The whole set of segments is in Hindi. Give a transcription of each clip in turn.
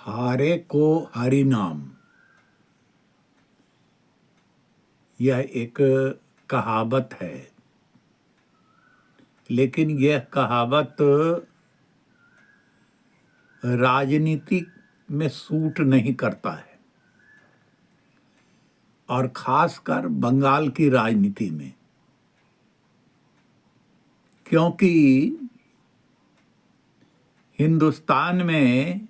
हारे को हरि नाम, यह एक कहावत है। लेकिन यह कहावत राजनीति में सूट नहीं करता है, और खासकर बंगाल की राजनीति में, क्योंकि हिंदुस्तान में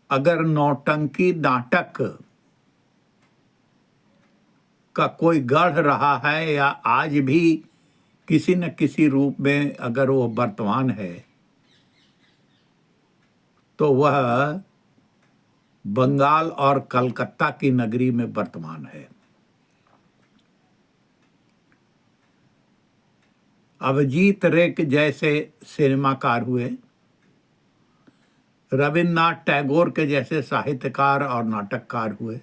अगर नौटंकी नाटक का कोई गढ़ रहा है या आज भी किसी न किसी रूप में अगर वो वर्तमान है, तो वह बंगाल और कलकत्ता की नगरी में वर्तमान है। अभिजीत रे के जैसे सिनेमाकार हुए, रविन्द्रनाथ टैगोर के जैसे साहित्यकार और नाटककार हुए,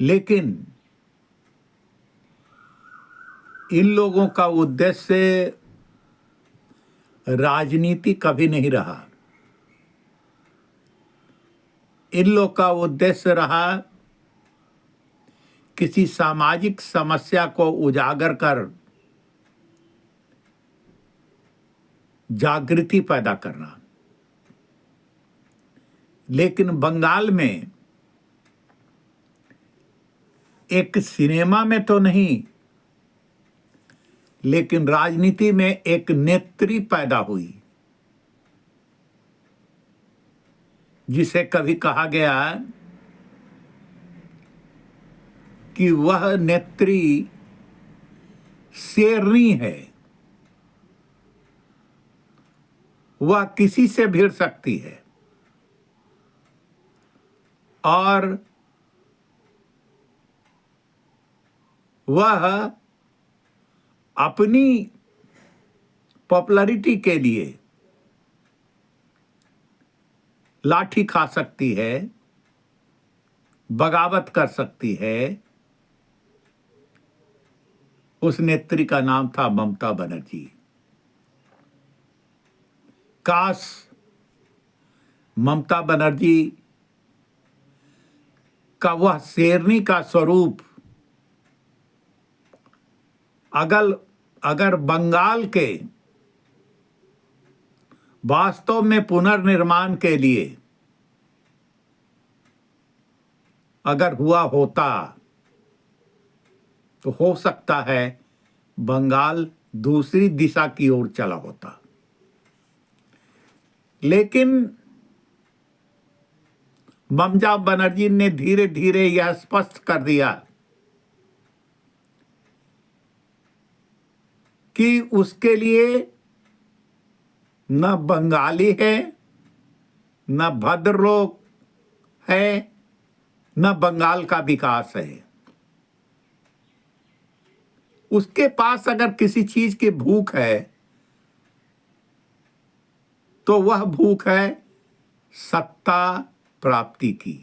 लेकिन इन लोगों का उद्देश्य राजनीति कभी नहीं रहा। इन लोग का उद्देश्य रहा किसी सामाजिक समस्या को उजागर कर जागृति पैदा करना। लेकिन बंगाल में एक सिनेमा में तो नहीं, लेकिन राजनीति में एक नेत्री पैदा हुई, जिसे कभी कहा गया कि वह नेत्री शेरनी है। वह किसी से भिड़ सकती है और वह अपनी पॉपुलैरिटी के लिए लाठी खा सकती है, बगावत कर सकती है। उस नेत्री का नाम था ममता बनर्जी। काश ममता बनर्जी का वह शेरनी का स्वरूप अगर बंगाल के वास्तव में पुनर्निर्माण के लिए अगर हुआ होता, तो हो सकता है बंगाल दूसरी दिशा की ओर चला होता। लेकिन ममता बनर्जी ने धीरे धीरे यह स्पष्ट कर दिया कि उसके लिए न बंगाली है, न भद्रलोक है, न बंगाल का विकास है। उसके पास अगर किसी चीज की भूख है, तो वह भूख है सत्ता प्राप्ति की।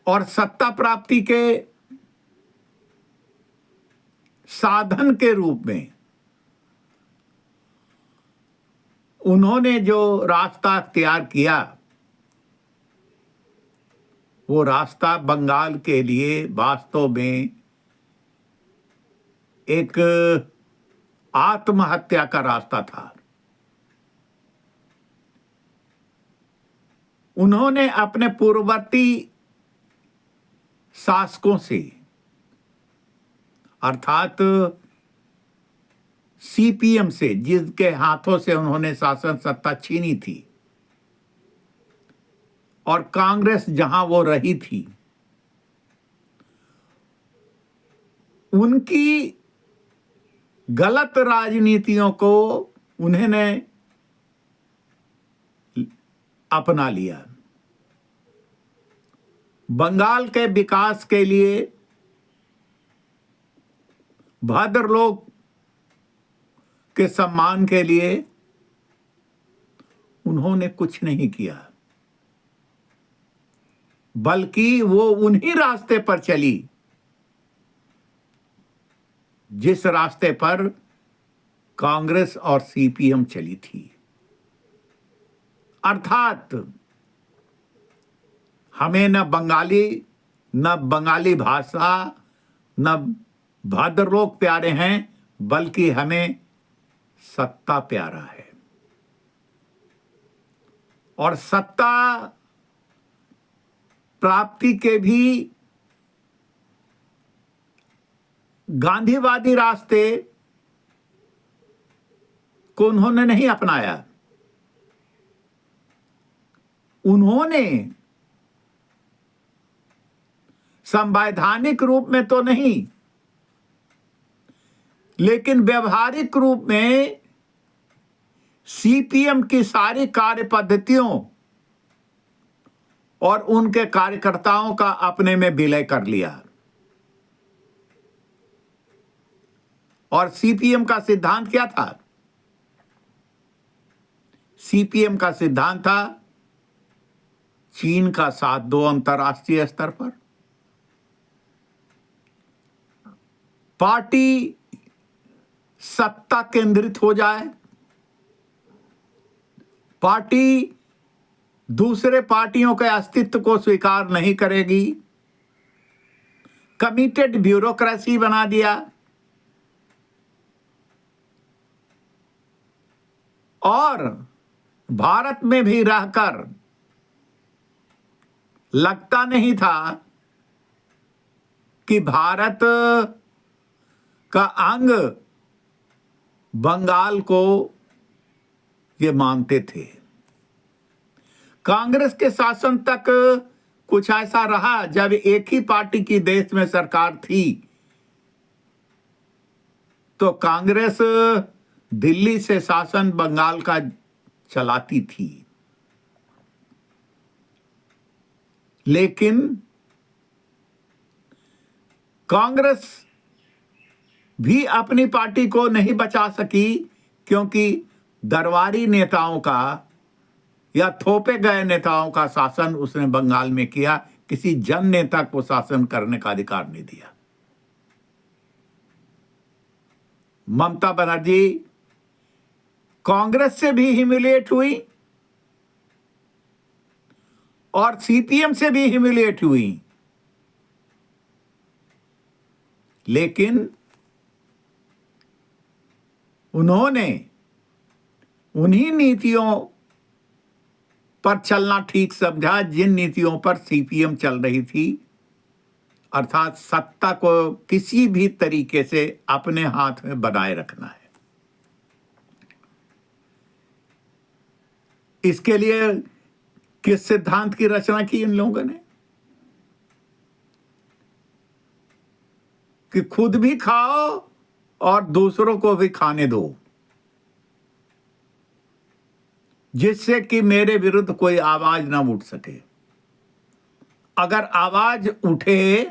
और सत्ता प्राप्ति के साधन के रूप में उन्होंने जो रास्ता अख्तियार किया, वो रास्ता बंगाल के लिए वास्तव में एक आत्महत्या का रास्ता था। उन्होंने अपने पूर्ववर्ती शासकों से, अर्थात सीपीएम से, जिसके हाथों से उन्होंने शासन सत्ता छीनी थी, और कांग्रेस जहां वो रही थी, उनकी गलत राजनीतियों को उन्होंने अपना लिया। बंगाल के विकास के लिए, भद्रलोक के सम्मान के लिए उन्होंने कुछ नहीं किया, बल्कि वो उन्हीं रास्ते पर चली जिस रास्ते पर कांग्रेस और सीपीएम चली थी। अर्थात हमें न बंगाली भाषा न भद्र लोग प्यारे हैं, बल्कि हमें सत्ता प्यारा है। और सत्ता प्राप्ति के भी गांधीवादी रास्ते को उन्होंने नहीं अपनाया। उन्होंने संवैधानिक रूप में तो नहीं, लेकिन व्यवहारिक रूप में सीपीएम की सारी कार्य पद्धतियों और उनके कार्यकर्ताओं का अपने में विलय कर लिया। और सीपीएम का सिद्धांत क्या था? सीपीएम का सिद्धांत था चीन का साथ दो अंतर्राष्ट्रीय स्तर पर, पार्टी सत्ता केंद्रित हो जाए, पार्टी दूसरे पार्टियों के अस्तित्व को स्वीकार नहीं करेगी, कमिटेड ब्यूरोक्रेसी बना दिया, और भारत में भी रहकर लगता नहीं था कि भारत का अंग बंगाल को ये मानते थे। कांग्रेस के शासन तक कुछ ऐसा रहा, जब एक ही पार्टी की देश में सरकार थी तो कांग्रेस दिल्ली से शासन बंगाल का चलाती थी। लेकिन कांग्रेस भी अपनी पार्टी को नहीं बचा सकी, क्योंकि दरबारी नेताओं का या थोपे गए नेताओं का शासन उसने बंगाल में किया। किसी जन नेता को शासन करने का अधिकार नहीं दिया। ममता बनर्जी कांग्रेस से भी ह्यूमिलिएट हुई और सीपीएम से भी ह्यूमिलिएट हुई, लेकिन उन्होंने उन्हीं नीतियों पर चलना ठीक समझा जिन नीतियों पर सीपीएम चल रही थी, अर्थात सत्ता को किसी भी तरीके से अपने हाथ में बनाए रखना है। इसके लिए किस सिद्धांत की रचना की इन लोगों ने कि खुद भी खाओ और दूसरों को भी खाने दो, जिससे कि मेरे विरुद्ध कोई आवाज ना उठ सके। अगर आवाज उठे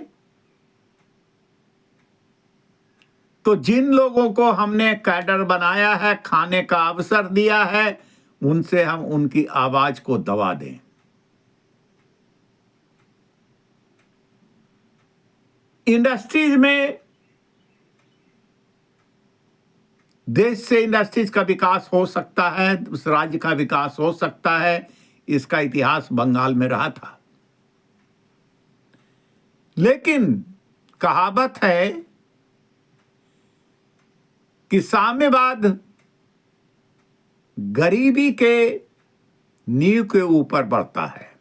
तो जिन लोगों को हमने कैडर बनाया है, खाने का अवसर दिया है, उनसे हम उनकी आवाज को दबा दें। इंडस्ट्रीज में देश से इंडस्ट्रीज का विकास हो सकता है, उस राज्य का विकास हो सकता है, इसका इतिहास बंगाल में रहा था। लेकिन कहावत है कि साम्यवाद गरीबी के नींव के ऊपर बढ़ता है।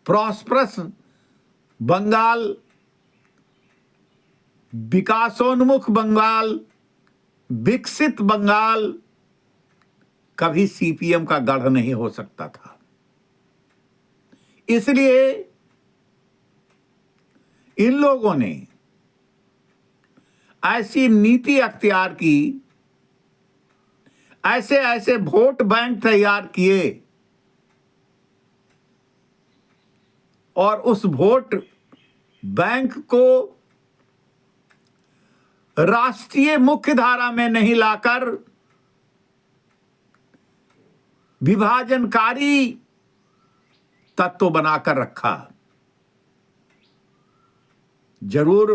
प्रॉस्परस बंगाल, विकासोन्मुख बंगाल, विकसित बंगाल कभी सीपीएम का गढ़ नहीं हो सकता था। इसलिए इन लोगों ने ऐसी नीति अख्तियार की, ऐसे ऐसे वोट बैंक तैयार किए और उस वोट बैंक को राष्ट्रीय मुख्य धारा में नहीं लाकर विभाजनकारी तत्व बनाकर रखा। जरूर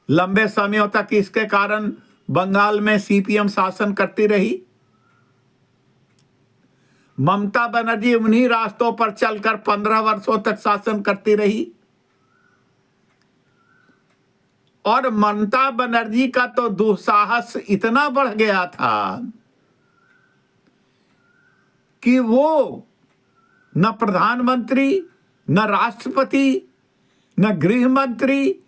लंबे समयों तक इसके कारण बंगाल में सीपीएम शासन करती रही। ममता बनर्जी उन्हीं रास्तों पर चलकर 15 वर्षों तक शासन करती रही। और ममता बनर्जी का तो दुस्साहस इतना बढ़ गया था कि वो न प्रधानमंत्री, न राष्ट्रपति, न गृह मंत्री,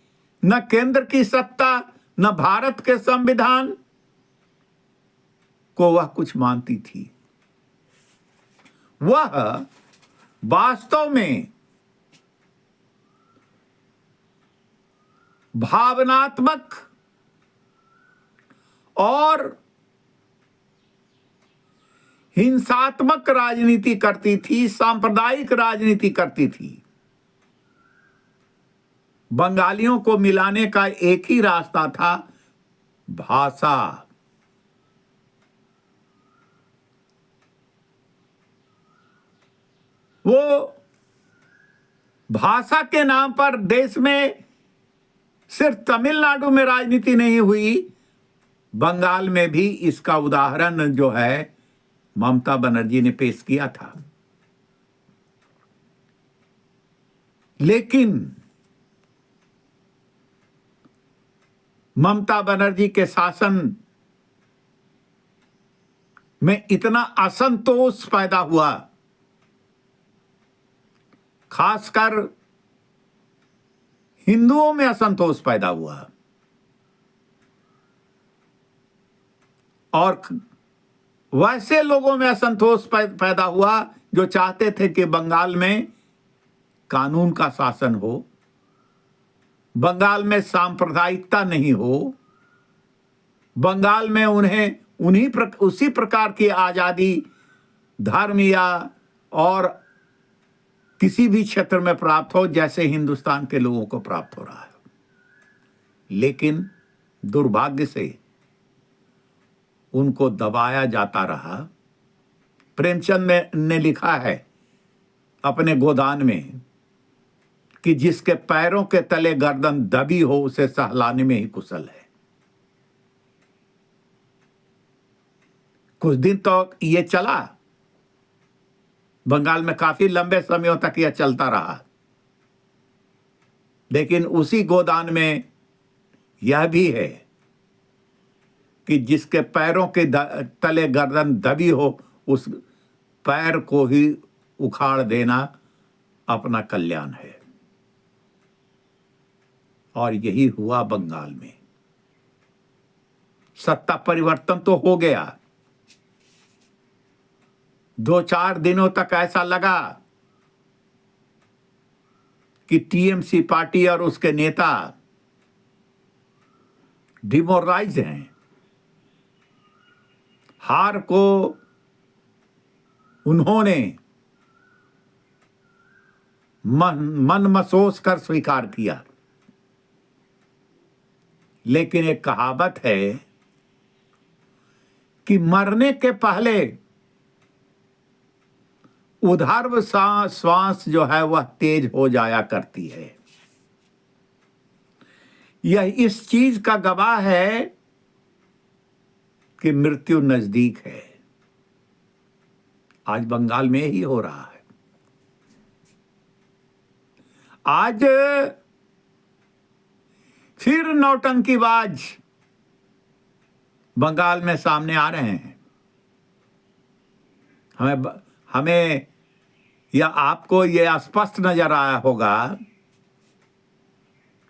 न केंद्र की सत्ता, न भारत के संविधान को वह कुछ मानती थी। वह वास्तव में भावनात्मक और हिंसात्मक राजनीति करती थी, सांप्रदायिक राजनीति करती थी। बंगालियों को मिलाने का एक ही रास्ता था, भाषा। वो भाषा के नाम पर देश में सिर्फ तमिलनाडु में राजनीति नहीं हुई, बंगाल में भी इसका उदाहरण जो है ममता बनर्जी ने पेश किया था। लेकिन ममता बनर्जी के शासन में इतना असंतोष पैदा हुआ, खासकर हिंदुओं में असंतोष पैदा हुआ, और वैसे लोगों में असंतोष पैदा हुआ जो चाहते थे कि बंगाल में कानून का शासन हो, बंगाल में सांप्रदायिकता नहीं हो, बंगाल में उन्हें उसी प्रकार की आजादी धर्म या और किसी भी क्षेत्र में प्राप्त हो जैसे हिंदुस्तान के लोगों को प्राप्त हो रहा है। लेकिन दुर्भाग्य से उनको दबाया जाता रहा। प्रेमचंद ने लिखा है अपने गोदान में कि जिसके पैरों के तले गर्दन दबी हो उसे सहलाने में ही कुशल है। कुछ दिन तो ये चला, बंगाल में काफी लंबे समयों तक यह चलता रहा, लेकिन उसी गोदान में यह भी है कि जिसके पैरों के तले गर्दन दबी हो उस पैर को ही उखाड़ देना अपना कल्याण है। और यही हुआ बंगाल में। सत्ता परिवर्तन तो हो गया, 2-4 दिनों तक ऐसा लगा कि टीएमसी पार्टी और उसके नेता डिमोरलाइज हैं। हार को उन्होंने मन मसोस कर स्वीकार किया। लेकिन एक कहावत है कि मरने के पहले उधर्व श्वास जो है वह तेज हो जाया करती है। यह इस चीज का गवाह है कि मृत्यु नजदीक है। आज बंगाल में ही हो रहा है। आज फिर नौटंकीबाज बंगाल में सामने आ रहे हैं। हमें या आपको यह स्पष्ट नजर आया होगा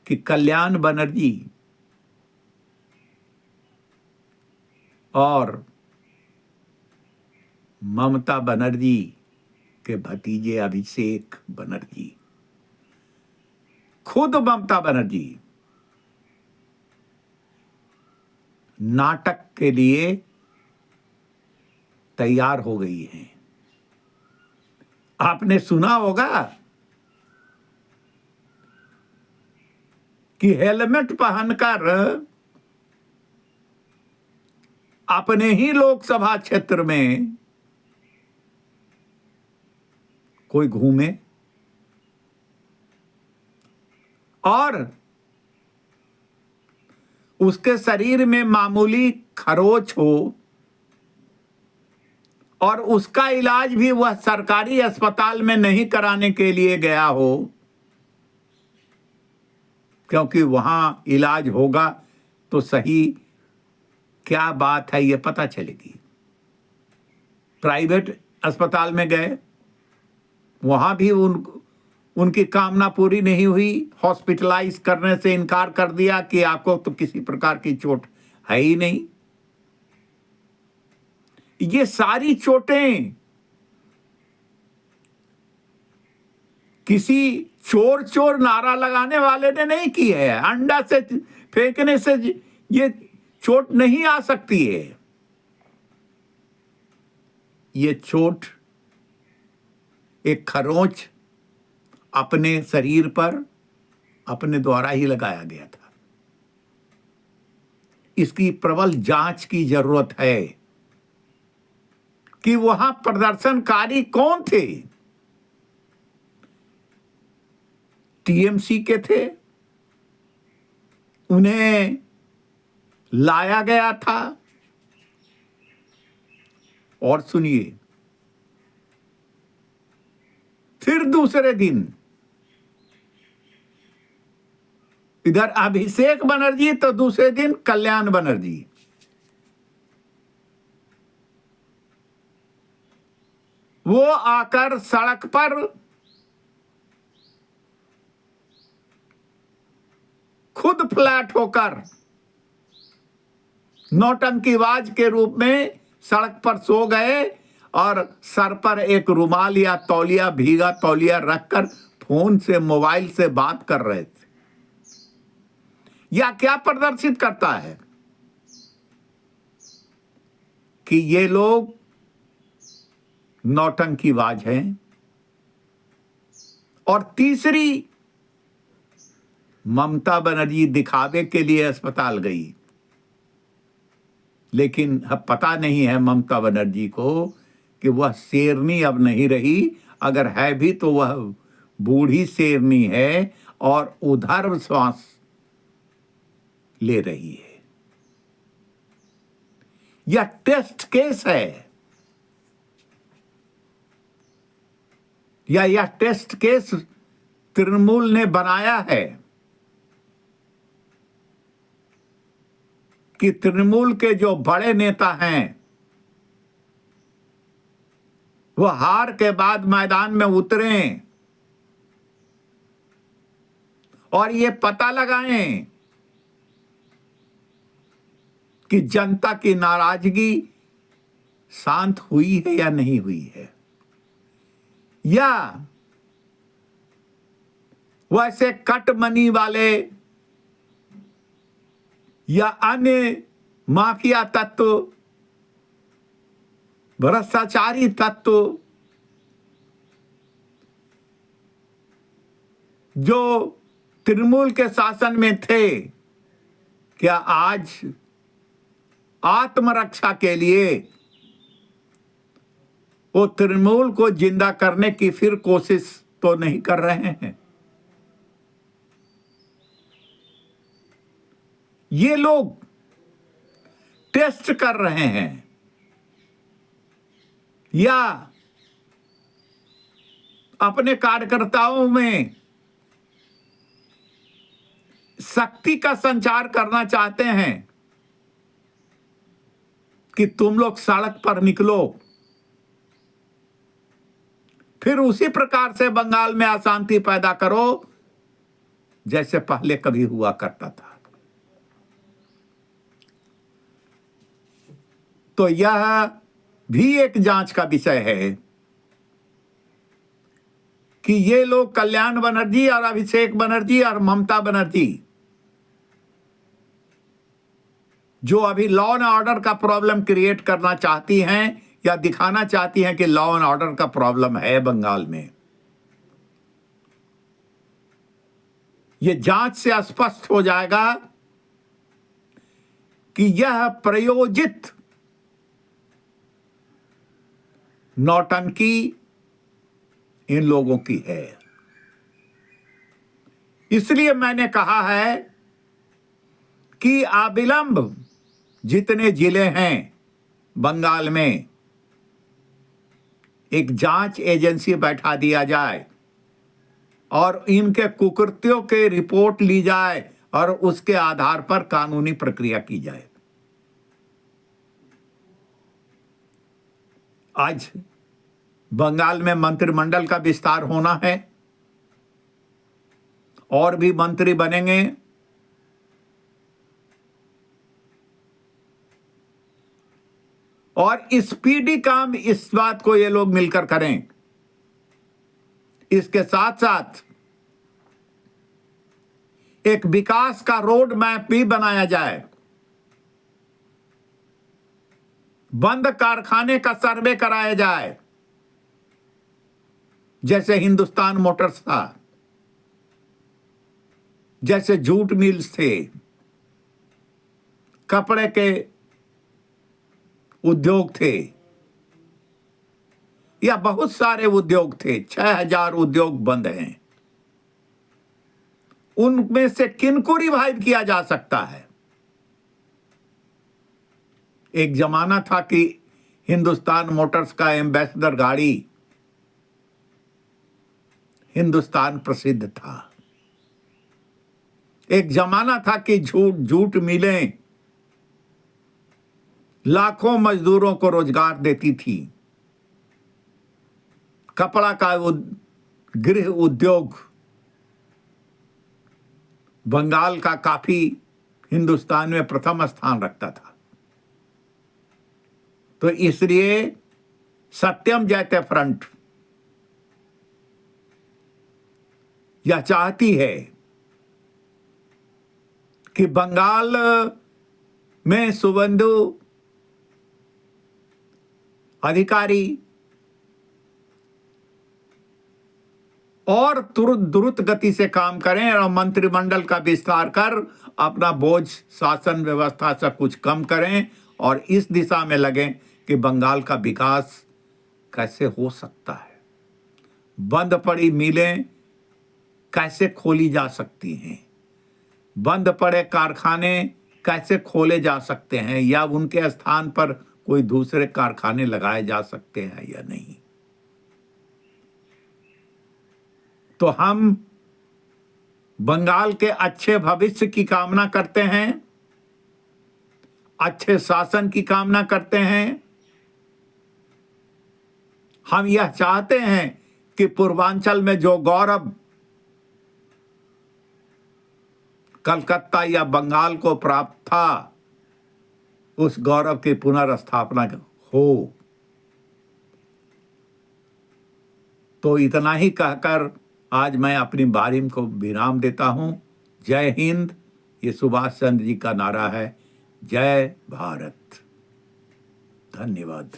कि कल्याण बनर्जी और ममता बनर्जी के भतीजे अभिषेक बनर्जी, खुद ममता बनर्जी नाटक के लिए तैयार हो गई हैं। आपने सुना होगा कि हेलमेट पहनकर अपने ही लोकसभा क्षेत्र में कोई घूमे और उसके शरीर में मामूली खरोच हो और उसका इलाज भी वह सरकारी अस्पताल में नहीं कराने के लिए गया हो, क्योंकि वहां इलाज होगा तो सही क्या बात है ये पता चलेगी। प्राइवेट अस्पताल में गए, वहां भी उनकी कामना पूरी नहीं हुई, हॉस्पिटलाइज करने से इनकार कर दिया कि आपको तो किसी प्रकार की चोट है ही नहीं। ये सारी चोटें किसी चोर चोर नारा लगाने वाले ने नहीं की है। अंडा से फेंकने से ये चोट नहीं आ सकती है। ये चोट एक खरोंच अपने शरीर पर अपने द्वारा ही लगाया गया था। इसकी प्रबल जांच की जरूरत है कि वहां प्रदर्शनकारी कौन थे। टीएमसी के थे, उन्हें लाया गया था। और सुनिए, फिर दूसरे दिन इधर अभिषेक बनर्जी तो दूसरे दिन कल्याण बनर्जी। वो आकर सड़क पर खुद फ्लैट होकर नौटंकीबाज के रूप में सड़क पर सो गए और सर पर एक रुमाल या तौलिया, भीगा तौलिया रखकर फोन से, मोबाइल से बात कर रहे थे। यह क्या प्रदर्शित करता है कि ये लोग नौटंकीबाज हैं। और तीसरी, ममता बनर्जी दिखावे के लिए अस्पताल गई, लेकिन अब पता नहीं है ममता बनर्जी को कि वह शेरनी अब नहीं रही। अगर है भी तो वह बूढ़ी शेरनी है और उधर श्वास ले रही है। यह टेस्ट केस है या यह टेस्ट केस तृणमूल ने बनाया है कि तृणमूल के जो बड़े नेता हैं वह हार के बाद मैदान में उतरें और ये पता लगाएं कि जनता की नाराजगी शांत हुई है या नहीं हुई है, या वैसे कट मनी वाले या अन्य माफिया तत्व, भ्रष्टाचारी तत्व जो तृणमूल के शासन में थे, क्या आज आत्मरक्षा के लिए वो तृणमूल को जिंदा करने की फिर कोशिश तो नहीं कर रहे हैं? ये लोग टेस्ट कर रहे हैं या अपने कार्यकर्ताओं में शक्ति का संचार करना चाहते हैं कि तुम लोग सड़क पर निकलो, फिर उसी प्रकार से बंगाल में अशांति पैदा करो जैसे पहले कभी हुआ करता था। तो यह भी एक जांच का विषय है कि ये लोग कल्याण बनर्जी और अभिषेक बनर्जी और ममता बनर्जी जो अभी लॉ एंड ऑर्डर का प्रॉब्लम क्रिएट करना चाहती हैं या दिखाना चाहती हैं कि लॉ एंड ऑर्डर का प्रॉब्लम है बंगाल में, यह जांच से स्पष्ट हो जाएगा कि यह प्रयोजित नौटंकी इन लोगों की है। इसलिए मैंने कहा है कि अविलंब जितने जिले हैं बंगाल में एक जांच एजेंसी बैठा दिया जाए और इनके कुकृत्यों के रिपोर्ट ली जाए और उसके आधार पर कानूनी प्रक्रिया की जाए। आज बंगाल में मंत्रिमंडल का विस्तार होना है, और भी मंत्री बनेंगे। और स्पीडी काम इस बात को ये लोग मिलकर करें। इसके साथ साथ एक विकास का रोड मैप भी बनाया जाए। बंद कारखाने का सर्वे कराया जाए, जैसे हिंदुस्तान मोटर्स था, जैसे जूट मिल्स थे, कपड़े के उद्योग थे, या बहुत सारे उद्योग थे। 6000 उद्योग बंद हैं। उनमें से किनको रिवाइव किया जा सकता है? एक जमाना था कि हिंदुस्तान मोटर्स का एम्बेसडर गाड़ी हिंदुस्तान प्रसिद्ध था। एक जमाना था कि जूट मिलें लाखों मजदूरों को रोजगार देती थी। कपड़ा का गृह उद्योग बंगाल का काफी हिंदुस्तान में प्रथम स्थान रखता था। तो इसलिए सत्यम जयते फ्रंट यह चाहती है कि बंगाल में शुभेंदु अधिकारी और द्रुत गति से काम करें और मंत्रिमंडल का विस्तार कर अपना बोझ शासन व्यवस्था से कुछ कम करें और इस दिशा में लगें कि बंगाल का विकास कैसे हो सकता है। बंद पड़ी मिलें कैसे खोली जा सकती हैं, बंद पड़े कारखाने कैसे खोले जा सकते हैं, या उनके स्थान पर कोई दूसरे कारखाने लगाए जा सकते हैं या नहीं। तो हम बंगाल के अच्छे भविष्य की कामना करते हैं, अच्छे शासन की कामना करते हैं। हम यह चाहते हैं कि पूर्वांचल में जो गौरव कलकत्ता या बंगाल को प्राप्त था, उस गौरव की पुनर्स्थापना हो। तो इतना ही कहकर आज मैं अपनी बारी को विराम देता हूं। जय हिंद। ये सुभाष चंद्र जी का नारा है। जय भारत। धन्यवाद।